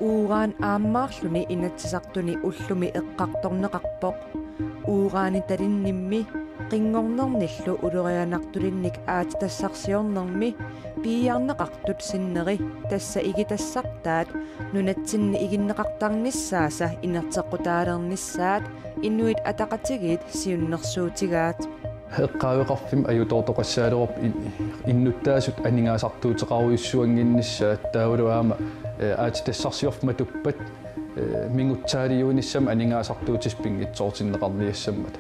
uuraan aammaarluni inatsisartuni ullumi eqqartorneqarpoq uuraani talinnimmi qingornernill ulerianartulinnik aati tassarsiornermi piiarneqartut sinneri tassa igitassartaat nunatsinni iginneqartarnissaasa inerteqqutaalernissaat inuit ataqatigit siunnersuutigaat heqqaaveqarfim ajutortoqassaalerop innuttaasut aningaasartuuteqaruissuanginnissaat taavuluaama aati tassarsiorfma tuppat mingutsaaliuunissam aningaasartuutispingitsoortinneqarniassammat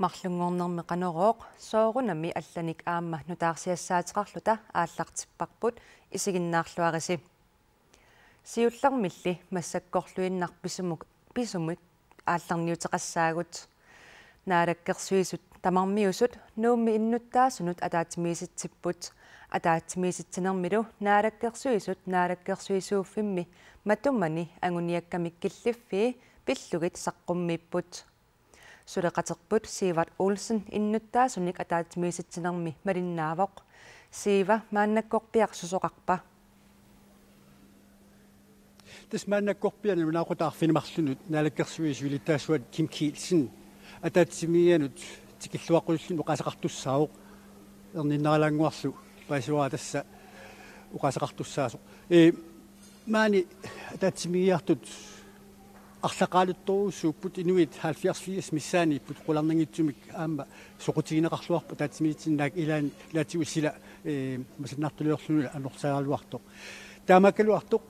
марлунгорнэрми канерооq соорунами алланик аама нутаарсиассаатеқарлута ааллартиппарпут исигиннаарлуариси сиуллармилли массаккорлуиннарписумук писумик аалларниутеқассаагут наалаккерсуисут тамармиусут нуумми иннуттаасунут атаатимииситсиппут атаатимииситсинермилу наалаккерсуисут наалаккерсуисууффимми матуммани агуниаккамиккиллиффи пиллугит саққуммиппут сулеқатерпут Сиват Олсен иннуттаасуник атаатимииситсинерми малиннаавоқ Сива мааннаккорпиарсусоқарпа Тэс мааннаккорпиани наақутаарфинимарлунут наалаккерсуисуилиттаасуат Ким Килсен атаатсимианут тикиллуаққуллун оқасақартуссаавоқ ерниннаалаангуарлу паисуаа тасса оқасақартуссаасоқ маани атаатсимиартут арлақаалутторуусууппут инуит 70 миссааниппут қуларнангитсумик аама соқутигинеқарлуарпа таатсимиитсиннаак илаан илаатигуссила масиннартулиорлуна анортсагаалуартоқ таамаккалуартоқ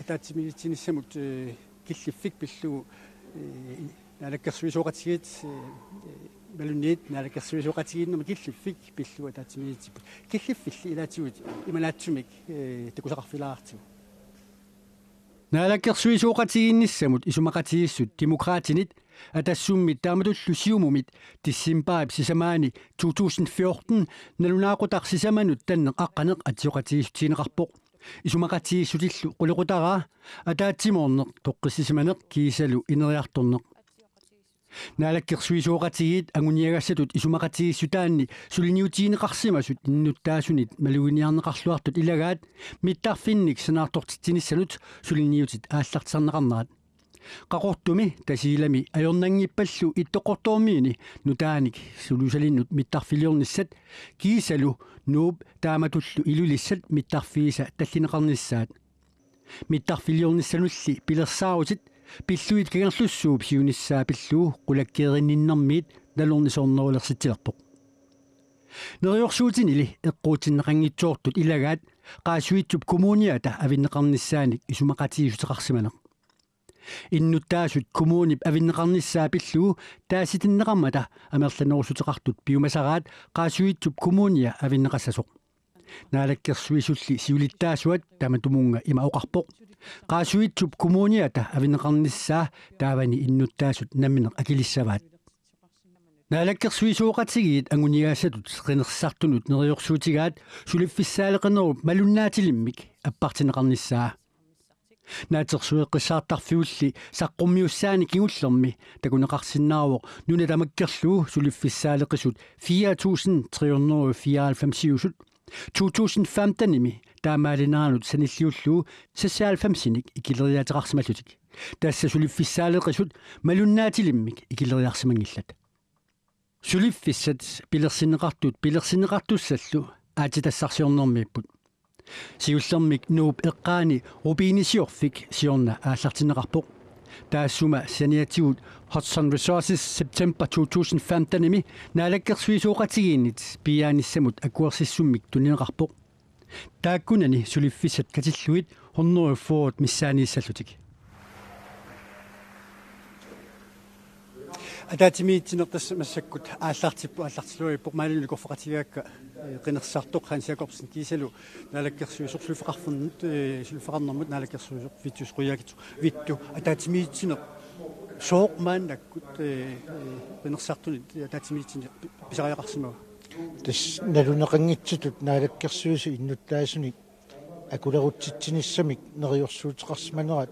таатсимиитсиниссамут киллиффик пиллугу наалаккерсуисоқатигит малунниит наалаккерсуисоқатигиннама киллиффик пиллугу таатсимиитсиппут киллиффилли илаатигут ималаатсумик такусақарфилаартигу наалаккерсуисоқатигинниссамут исумақатигиссут демократинит атассуммит тааматуллу сиумумит тиссимпаап сисамаани 2014 налунаақутарсисаманут таннеқ аққанеқ атиоқатигиссутинеқарпоқ исумақатигиссутиллу қулеқутараа атаатсимоорнеқ тоққиссисаманеқ киисалу инериарторнеқ наалаккерсуисоқатигит агуниагассатут исумақатигиссутаанни сулиниутиинеқарсимасут иннуттаасунит малугиниарнеқарлуартут илагаат миттарфинник санаартортитсиниссанут сулиниутит ааллартисарнеқарнерат қақортуми тасиилами аёрнангиппаллу иттоқортуумиини нутааник сулусалиннут миттарфилиорниссат киисалу нууп тааматуллу илулиссат миттарфииса таллинеқарниссаат миттарфилиорниссанулли пилерсаарутит пиллуит кагерлуссууп сиуниссаа пиллуу қулаккееринниннэрмиит налорнисоорнерулерситсилерпоқ нериорсуутинили эққуутиннеқангитсуортут илагаат qaasuitsup kommuniata avinneqarnissaanik isumaqatigisutеқарсиманеқ иннуттаасут коммунип авиннеқарниссаа пиллуу тааситиннеқармата амерланерусутеқартут пиумасараат qaasuitsup коммуния авиннеқассасоқ наалаккерсуисулли сиулиттаасуат таматумунга имаоқарпоқ qaasuitsup коммуниата авиннеқарниссаа таавани иннуттаасут намминеқ акилиссаваат наалаккерсуисуоқатигиит агунигаасатут қинерсартунут нериорсуутигаат сулиффиссаалеқинеруп малуннаатилиммик аппартинеқарниссаа наатерсуеққиссаартарфиулли саққуммиуссаани кигуллерми такунеқарсиннаавоқ нуна тамаккерлуу сулиффиссаалеқисут 4394 2015-ними таамаалинаанут саниллиуллуу сассаалфамсиник икилериаатеқарсималлутик тасса сулиффиссаалеқисут малуннаатилиммик икилериарсимангиллат сулиффиссат пилерсинеқартуссаллу аатитассарсиорнэрмииппут сиуллермик нууп эққаани рубинисиорфик сиорна ааллартинеқарпоқ таассума саниатигут Hudson Resources September 2015-ними наалаккерсуисуоқатигииннит пиааниссамут акуерсиссуммик тунинеқарпоқ тааккунани сулиффиссат катиллуит 140 миссаанииссаллутик атаатимиитсинертас массаккут ааллартиппу ааллартилуиппоқ маалуни корфоқатигаакка қинерсаартоқ хансиакорпсин кисалу наалаккерсуисорлуфеқарфернут сулфеқарнэрмут наалаккерсуисоқ витсус қуяагитсу витту атаатимиитсинеқ сооқ мааннаккут қинерсаартуни атаатимиитсине писариақарсимава тас налунеқангитситут наалаккерсуису иннуттаасуник акулерутситсиниссамик нериорсуутеқарсиманерат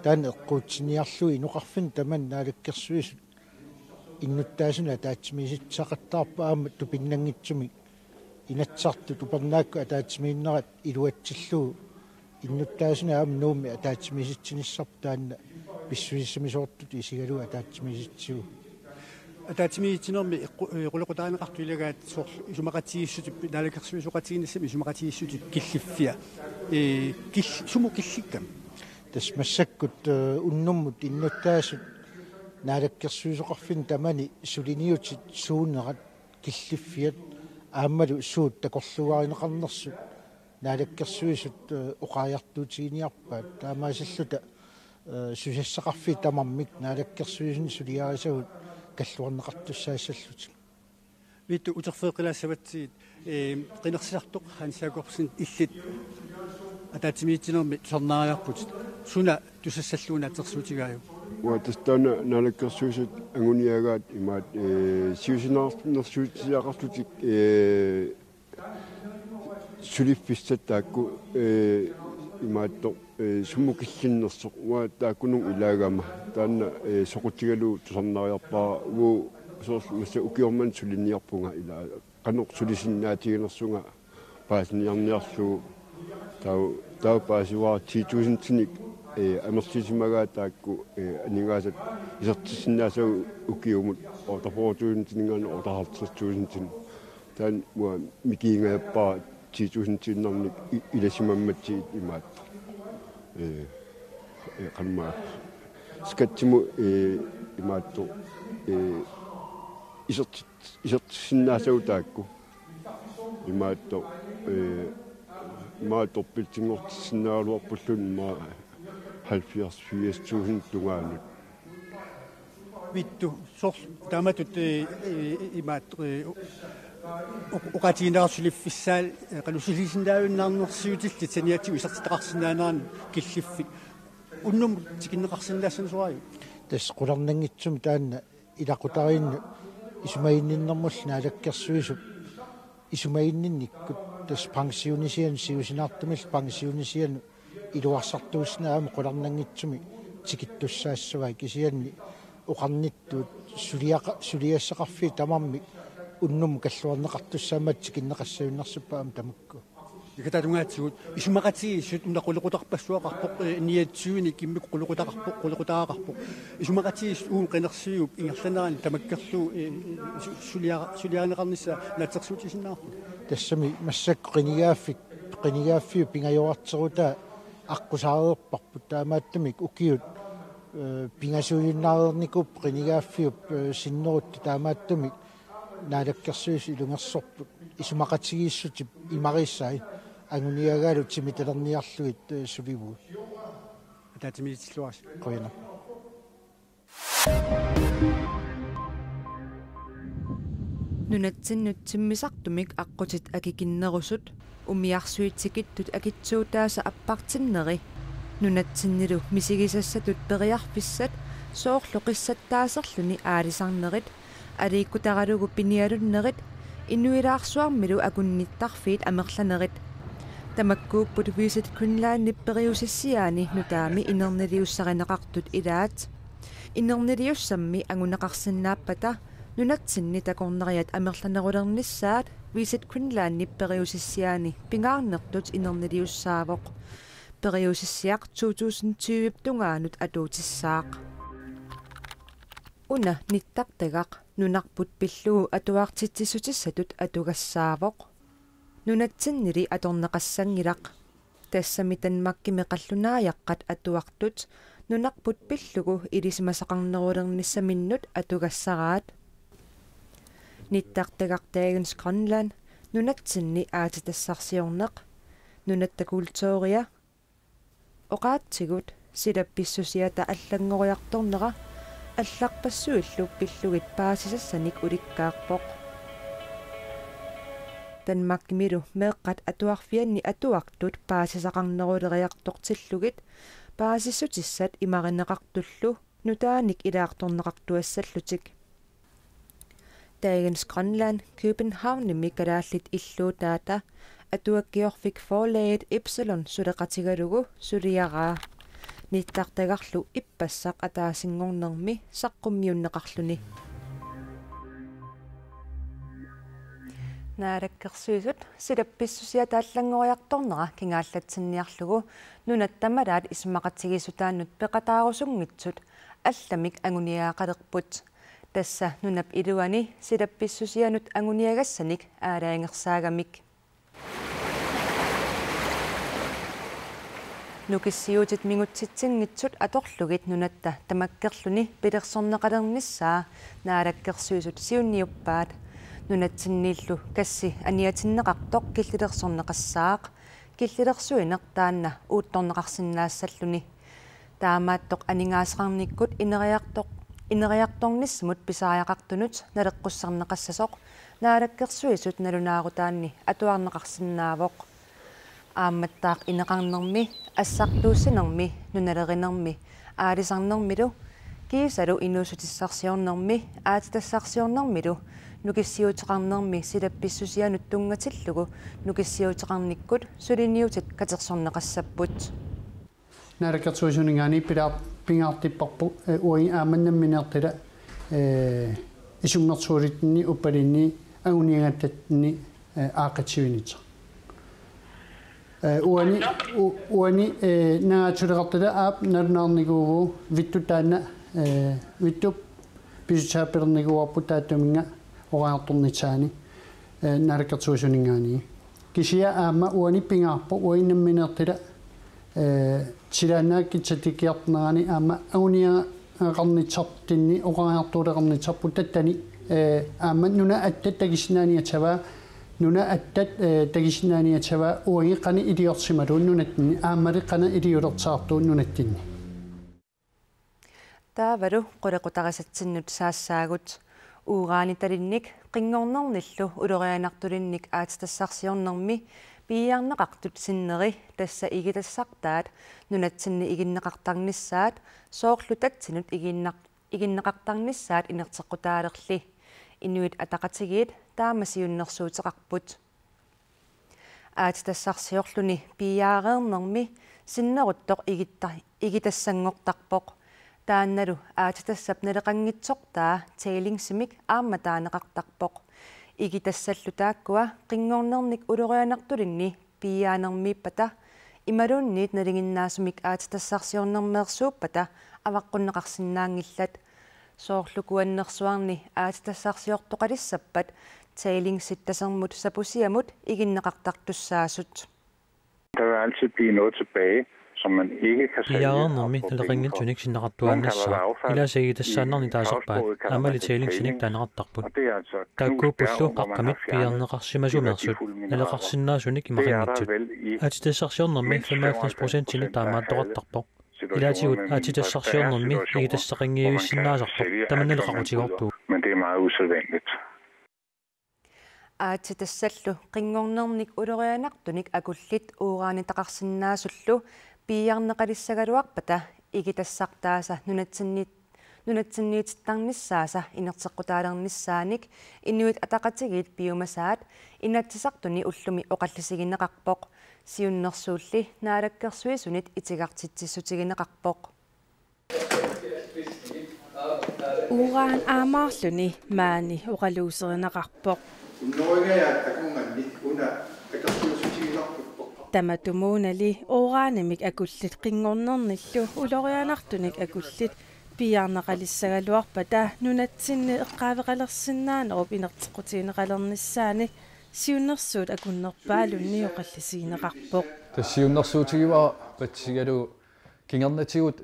таан эққуутсиниарлуи инуқарфин таман наалаккерсуисут иннуттаасуна таатсимиситсақаттаарпа аама тупиннангитсумик inatsartu tupernaakku ataatimiinnerat iluatsilluu innuttaasuna aamnuumi ataatimisitsinissarp taanna pissuissamisoortut isigalu ataatimisitsuu атаатимиитинерми qulqutaanеқартуилагаат соор исумақатигиссутип налакерсуисоқатигиниссами исумақатигиссутип киллиффиа суму килликкам тас массаккут уннуммут иннуттаасут налаккерсуисоқарфин тамани сулиниутит суунерат киллиффиат ааммалу суут такорлуаринеқарнерсут налаккерсуисут оқаajартуутигиниарпаат таамаасаллута сусассақарфи тамармик налаккерсуисни сулиарисагут каллуарнеқартуссаассаллутик витту утерфеэқилаассаватсиит қинерсиартоқ хансаакорсин иллит атаатимиитинерми сорнаариарпут суна тусассаллуuna атерсуутигааю уатастана налаккерсуисут агуниагаат имаат сиусинаарнерсуутиақартутик сулиффиссаттаакку имаатто суммукиллиннерсоқ уа тааккунун илагама таанна соқутигалу тусарнариарпаа уу соорс масса укиорман сулинниарпунга ила каноқ сулисиннаатигинерсунга паасниарниарлу тау паасуаа 10000 тиник амертисимагаа таакку анигаасат исертиссиннаасау укиумут ортафоортуун тинингаана ортахартсуун тин таан уа микиингааппаа 10000 тиннарник иласимамматси имаат канма скатчиму имаатто исертиссиннаасау таакку имаатто маатоппилтингортиссиннаалуарпуллун ма 70-80.000 тунгаанут витту сор тааматут имаат оқатигинерсулиффиссаал қалусилисиндаавиннаарнерсиутилли таниатигу исертитақарсинаанаан киллиффик уннум тикиннеқарсинаассан суаю тас қуларнангитсум таанна илақутаринну исумаинниннэрмул наалаккерсуисуп исумаиннинниккут тас пансионисиан сиусинаартумил пансионисиану илуарсартуусснаама қуларнангитсуми тикиттуссаассавай кисианни оқарниттуут сулиассақарфи тамарми уннум каллуарнеқартуссаамат тикиннеқассавиннерсуппаам тамакку икаталунгаатсигут исумақатигиссут унақулеқутарпассуақарпоқ ниатсуини киммик қулеқутаақарпоқ исумақатигис уун қинерсиуп ингерланерани тамаккерлуу сулиарнеқарнисса натерсуутисиннаарпу тассами массакку қинигааффиу пингайоартерута аққусаареерпарпут таамааттамик укиут пингасуйуннаарерникуп қинигааффиуп синнерутта таамааттамик наалаккерсуис илунгерсорпут исумақатигииссутип имариссай агуниагаалу тимиталерниарлугит суливу атаатимиитиллуарс қояна нунатсиннутсиммисартумик аққутит акикиннерусут умиарсуитсикиттут акитсуутааса аппартиннери нунатсиннилу мисигисассатут периарфиссат соорлу қиссаттаасерлүни аалисарнерит алииккутаралугу пиниалуннерит инуилаарсуармилу акунниттарфиит амерланерит тамаккууппут висит кунлаанниппериусиссиаани нутаами инернилиуссаринеқартут илаат инернилиуссамми агунеқарсинааппата нунатсинни такорнериат амерланерулерниссаат висит кунлаанниппериусиссиаани пингаарнертут инернилиуссаавоқ периусиссиақ 2020 тунгаанут атуутиссаақ уна ниттартагақ нунарпут пиллуу атуаартитсисутиссатут атугассаавоқ нунатсиннили аторнеқассангилақ тассами танмаккими қаллунааяққат атуартут нунарпут пиллугу илисимасақарнерулерниссаминнут атугассараат ниттартагартаагинс Grønland нунатсинни аатитассарсиорнеқ нунаттакултоориа оқаатсигут силапписсусиата аллангориарторнера алларпассуиллуп пиллугит паасисассаник уликкаарпоқ танмаккимилу меэққат атуарфианни атуартут паасисақарнерулериартортиллугит паасиссутиссат имаринеқартуллу нутааник илаарторнеқартуассаллутик Dagens Grønland Københavnimi kalaаллит иллуутаата атуаккиорфик forlaget Epsilon сулеқатигалугу сулиараа ниттартагарлу иппассақ атаасингорнерми саққуммиуннеқарлуни Naarakkersuisut silappissusia taallangoriartornera kingaallатсинниарлугу нунаттамалаат исмақатсигисутааннут пеқатаарусунгитсут алламик агуниаақалерпут тасса нунап илуани silappissusianут агуниагассаник аалаангерсаагамик нукиссиутит мигутситсингитсут аторлугит нунатта тамаккерлуни пилерсорнеқалерниссаа наалаккерсуисут сиунниуппаат нунатсиннииллу касси аниатиннеқартоқ киллилерсорнеқассаақ киллилерсуинеқ таанна уутторнеқарсиннаассаллуни таамааттоқ анигаасеқарниккут инериарторниссмут писааяқартунут налеққуссарнеқассасоқ наалаккерсуисут налунаарутаанни атуарнеқарсинаавоқ аамматтаақ инеқарнерми ассартууссинерми нуналеринерми аалисарнермилу киисалу инуусутиссарсиорнерми аатитассарсиорнермилу нукиссиутеқарнерми силапписсусианут тунгатиллугу нукиссиутеқарниккут сулиниутит катерсорнеқассаппут наалаккерсуисунингаани пилаа пингаартиппарпу уи ааманнамминеэртила исунгерсуулитни уппалинни агуниангаттатни аақатсивинита уани наатулеқартила аап налунаарникуугу виттутаана виттуп писутааппернигуарпу тааттуминга ораарторнитаани наалаккерсуисунингаани кисия аама уани пингаарпу уиннамминеэртила силаанааккитсатикиарнерани аама агуниақарнитсартинни ораартуулеқарнитсарпу таттани аама нуна аттаттагиснаниатава нуна аттат тагиснаниатава уаги қани илиорсималуун нунаттини аамали қана илиулертаартуун нунаттинни таавалу қулеқутарисатсиннут саассаагут уураанитталинник қингорнерниллу улерианартулинник аатитассарсиорнерми пиярнеқартут синнери тасса игилассартаат нунатсинни игиннеқартарниссаат соорлутатсинут игиннеқартарниссаат инертеққутаалерли инуит атақатигиит таамасиуннерсуутеқарпут аатитассарсиорлуни пиярернерми синнеруттоқ игитассангортарпоқ таанналу аатитассап налеқангитсортаа теилингсимик ааматаанеқартарпоқ игитассаллу тааккуа қингорнерник улерианартулинни пиyaanермииппата ималуунниит налигиннаасумик аатитассарсиорнермеерсууппата аваққуннеқарсинаангиллат соорлукуаннерсуарни аатитассарсиортоқалиссаппат теилингситтасермут сапусиамут игиннеқартартуссаасут Der vil altid blive noget tilbage, som man ikke kan sælge. Пиярернерми налеқингитсуник синнеқартуаннассаа иласагитассаанерни таасерпаат амали теилингсиник таанеқартарпут тааккууппуллу қаққамит пиярнеқарсимасумерсут налеқарсинаасуник имақингитсут аатитассарсиорнерми 95% сини таамааттоқартарпоқ илаатигут аатитассарсиорнерми игитассақингиуиссиннаасарпоқ таманналеқақутигортуу Men det er meget usædvanligt. аатитассаллу қингорнерник улерианартуник акуллит уурааниттақарсинаасуллу пиярнеқалиссагалуарпата игитассартааса нунатсиннииттарниссааса инертеққутаалерниссааник инуит атақатигиит пиумасаат инатсисартуни уллуми оқаллисигинеқарпоқ сиуннерсуулли наалаккерсуисунит итигартитсиссутигинеқарпоқ ураан аамаарлуни маани оқалуусеринеқарпоқ таматумуунали уураанимик акуллит қингорнерниллу улорианартуник акуллит пиярнеқалиссагалуарпата нунатсинни эққаавеқалерсинаанеруп инертеққутиинеқалерниссаани сиуннерсуут акуннерпаалунни оқаллисигинеқарпоқ тассиуннерсуутигива патсигалу кингернатигут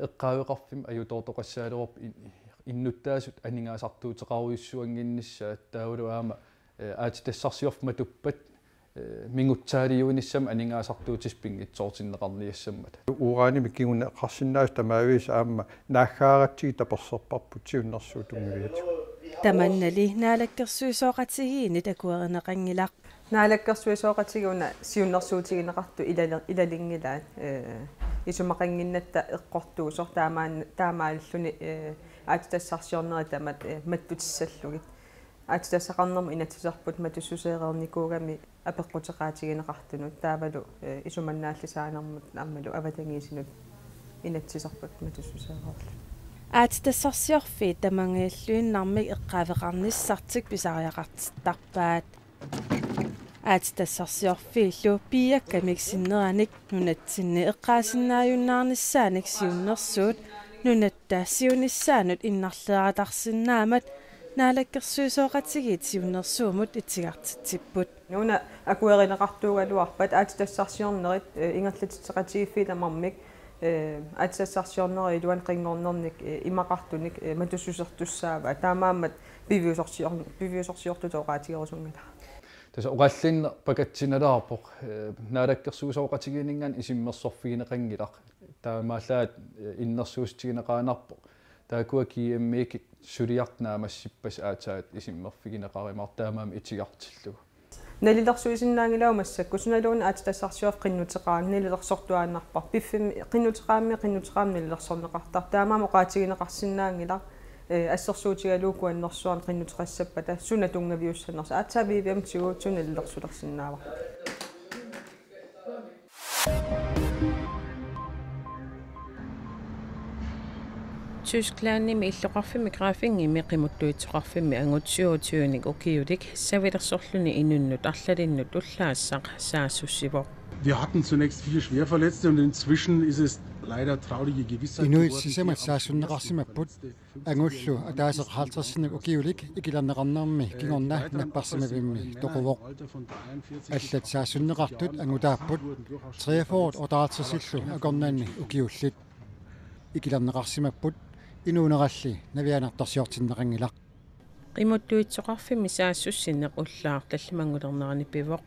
эққаавеқарфим аютоортоқассаалерорп иннуттаасут анингаасартуутеқаруйуссуангиннissaat таулуаама аатитассарсиорфма туппат мингутсаалиуниссам анингаасартуутиспингитсоортиннеқарниассаммат ураани миккигуна қарсиннаас тамаавис аама нааххааратсиги таперсерпарпут сиуннерсуутунгивиат таманнали наалаккерсуисооқатигиинит акуеринеқангилақ наалаккерсуисооқатигуна сиуннерсуутигинеқарту илалингилаат исумақангиннатта эққортуусор таамааллуни аатитассарсиорнери тамат маттутиссаллугит аатитассақарнерма инатсисарпут матуссусеерерникуугами апеққутеқаатигинеқартунут таавалу исуманнааллисаанермут аммалу аватангиисинут инатсисарпут матуссусеерерлу аатитассарсиорфи тамангиаллуиннармик эққаавеқарниссартик писариақартиттарпаат аатитассарсиорфииллу пиаккамиксиннераник нунатсинни эққаасиннааюннаарниссааник сиуннерсуут нунаттаассиуниссаанут иннарлератарсинаамат наалаккерсуисооқатигиит сиуннерсуумут итсигартитсиппут нуна акуеринеқартуугалуарпат аатитассарсиорнерит ингерлатитсеқатигиффиламармик аатитассарсиорнери илуан қингорнерник имақартуник матуссусертуссаава таамаамат пивиусорсиортутооқаатигерусунгала таса оqallin пакатсиналаарпоқ наалаккерсуусооқатигининган исиммерсорфигинеқангилақ таамаалаат иннерсуустигинеқаанарпоқ таакуаки эммеки сулиартнаамассиппас аатаат исиммерфигинеқаримаар таамаами итигартиллуг налилерсуисиннаангилаумассак кусуналуун аатитассарсиуаф қиннутеқаан налилерсортуааннарпар пиффим қиннутеқаами налилерсорнеқартар таамаама оқаатигинеқарсинаангила ассерсуутигалуукуаннэрсуарн қиннутеқассаппата суна тунгавиуссанерс аатсавивиам тигуу туналилерсулерсинаава Tysklandnimi illoqarfimi graafinngimi qimuttuitsoqarfimi angutsuutiunik ukiulik savilersorluni inunnut arlalinnut ullaassaq saassussivo. Wir hatten zunächst 4 Schwerverletzte und inzwischen ist es leider traurige Gewissheit. Inuit sisamat saassunneqarsimapput angullu ataaseqartarsinik ukiulik ikilarneqarnermi kingorna napparsimavimmi toquvoq allat saassunneqartut angutaapput 43 otaartisillu akornaanni ukiullit ikilarneqarsimapput inuuneralli navianartarsiortinneqangilaq qimuttuitsoqarfimi saassussinneq ullaar tallimangulernerani pivoq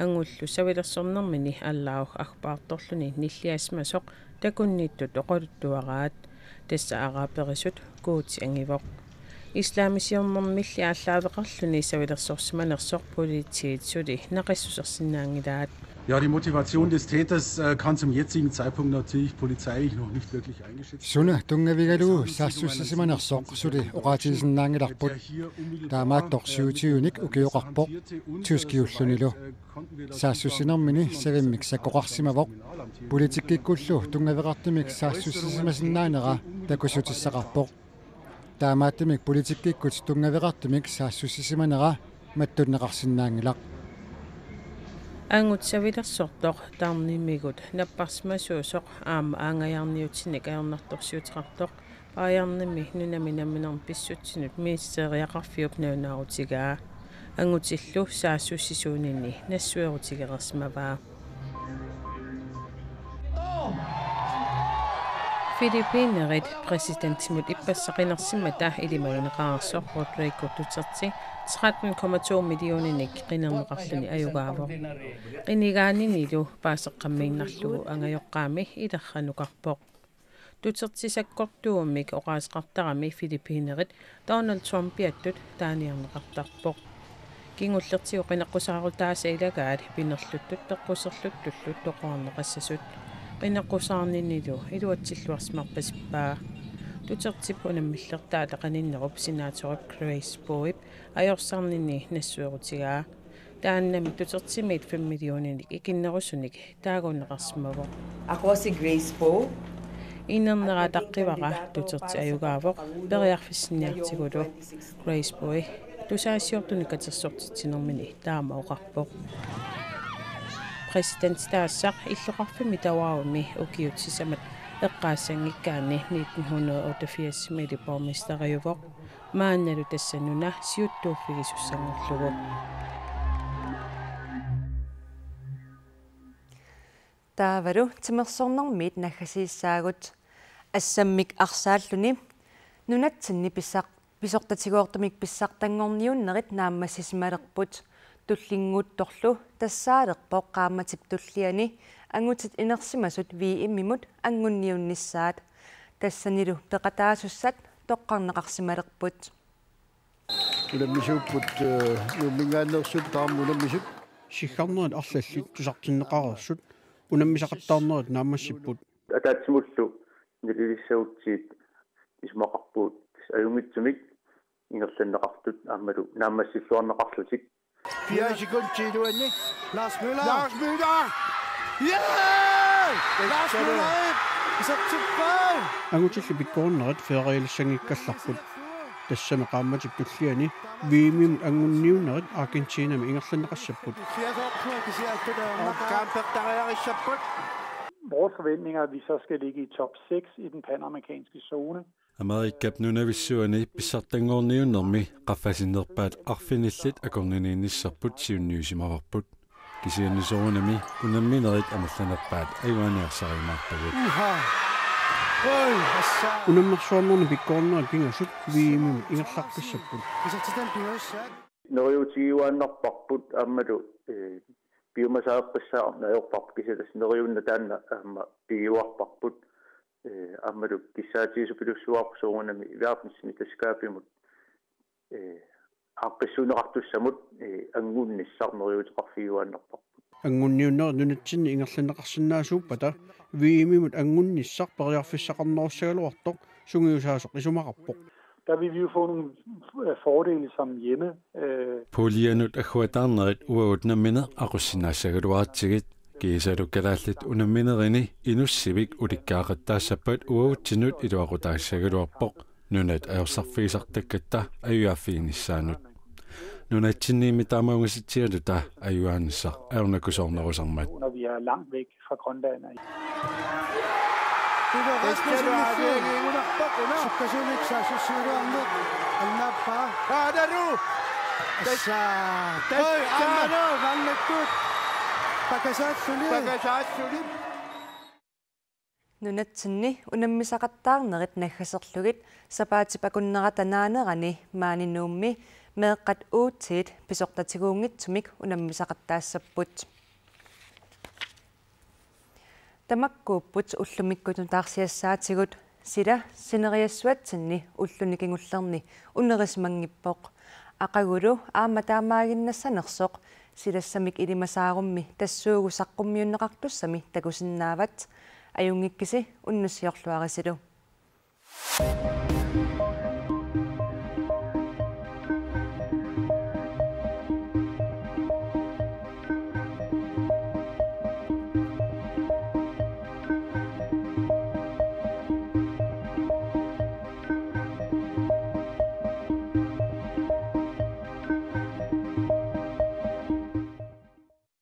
angullu savilersornermini allauq akpaartorluni nilliasmasoq takunniittut oqoluttuaraat tassa araaperisut kuuti angivoq islaamisiornermilli aalлaaveqarluni savilersorsimanersoq politiit suli naqissusersinnaangilaat. Ja, die Motivation des Täters kann zum jetzigen Zeitpunkt natürlich polizeilich noch nicht wirklich eingeschätzt werden. Suna tungavigalu saassussisimanersoq suli oqaatigisinnaangilarput taamaattorsuutiunik ukioqarpoq tuskiullunilu saassussinermini savimmik sakkoqarsimavoq politikikkullu tungaveqartimik saassussisimasinnaanera takusutissaqarpoq taamaattimik politikikkut tungaveqartimik saassussisimanera mattunneqarsinnaangilaq angut savilersortoq taarnimigut napparsmasuusoq aama aangajarniutinik ajarnartorsiutiqartoq paajarnimi nunaminaminarm pissutsinut ministeriaqarfiup naunaarutigaa angutillu saassussisuunini nassuerutigerersmavaa Filippiinerit præsidenttimut ippassaqinarsimata ilimagineqaarsoq Rodrigo Duterte 13,2 millionenik qinerneqarluni ajugaavoq qinigaaninilu paaseqqammiinnarlugu angajoqqaami ilerranuqarpoq Duterte sakkortuummik oqaasqartarami Filippiinerit Donald Trumpiattut taaniarneqartarpoq kingullertigu qinaqqusaaruutaasa ilagaat pinerluttut teqquserluttullut toqorneqassasut qinaqqusаарninilu iluatsilluarsmarpasippaa Duterte punamillertaata qaninnerup senaatorip Grace Poe ajorsaarnini nassuerutigaa taannami Dutertimiit 5 millionenik ikinnerusunik taagunneqarsmavoq Aqosi Grace Poe innernerataqqivaqa Duterte ajugaavoq periarfissinniartigulu Grace Poe tusaasiortunikatersortitsinermini taama oqarpoq Præsident taassaq illoqarfimi tawaaumi ukiutsisamat eqqaassangikkaani 1988 mili borgmesteriuvoq maannalu tassanuna siuttuuffigisussangerlugu taavalu timersornermiit naggasiissaagut assammik arsaalluni nunatsinni pisortatiguortumik pissartangorniunnerit naammassisimalerput tullinguuttorlu tassaalerpoq qaammatip tulliani angutit inersimasut viimmimut angunniunnissaat tassanilu peqataasussat toqqarneqarsimalerput ulamisuupput nuummingaannersut taarmulammisut siggarnerit arlallit tusartinneqarersut unammisaqattaarnerit naammassipput атаатсимуллу нилисауутсиит исмақарпуут аюнгитсумик ингерланнеқартут аамалу нааммассиллуарнеқарлутик 4 sekunder til du inde. Lars Müller! Lars Müller! Yeah! Lars Müller! Så tilbage! Angutillu pikkuunnerit feeriilsangikkallarput тассамеқаамматик туллиани виимим ангунниунерит Аргентинами ингерланеқассаппут. Vores forventninger er, at vi så skal ligge i top 6 i den panamerikanske zone. Amerikap nunavisuani pissartangoorniunnermi qaffasinerpaat arfinillit akorniniinnisserput siunniusimavarput kisiannisoorunami unamminerit amallanappaat ayuaniarsarimaartagut unammersuarnerni pikkoornerit pingasut viimim ingerlarpissapput neriutiuaannarparput ammatu biomasaaqissaar nayorparp kisitas neriunna taanna amma piuarparput ammadu kissaatiisupilussuarsuunami viarpissimi taskaapimut aqissuneqartussamut angunnissarneriuteqarfiuaannarparput ангунниуннер нунатсинни ингерланеқарсинаасууппата виимимут ангунниссар периарфиссақарнерусагалуартоқ сунгиусаасоқ исумақарпоқ der vil vi jo få nogle fordele som hjemme. Polianut akhuatarnerit uautnammineq aqussinaasagaluartigit kiisalukkalaallit unamminerini inussivik ulikkaaqattaassappat uavutsinut iluaqutaassagaluarpoq nunat ajorsarfiisartakkatta ayuaffiinissaanut nunatsinniimi taamaungasitialuta ayuaanissar aornakusoornerusarmat når vi er langt væk fra Grønland. Nunatsinni unammisaqattaarnerit naggaserlugit sapaatipakunneratanaanерани maaninnuummi meeqqat uutiit pisortatiguungitsumik unammisaqattaassapпут tamakkuupput ullumikkutun taarsiassaatigut sila sineriassuatsinni ullunikingullерни unerismangippoq aqagulu aamataamaaginnassanersoq silassamik ilimasaarummi tassuugusaqqummiunneqartussami takusinnaavat ajungikkisi unnussiorluarisilu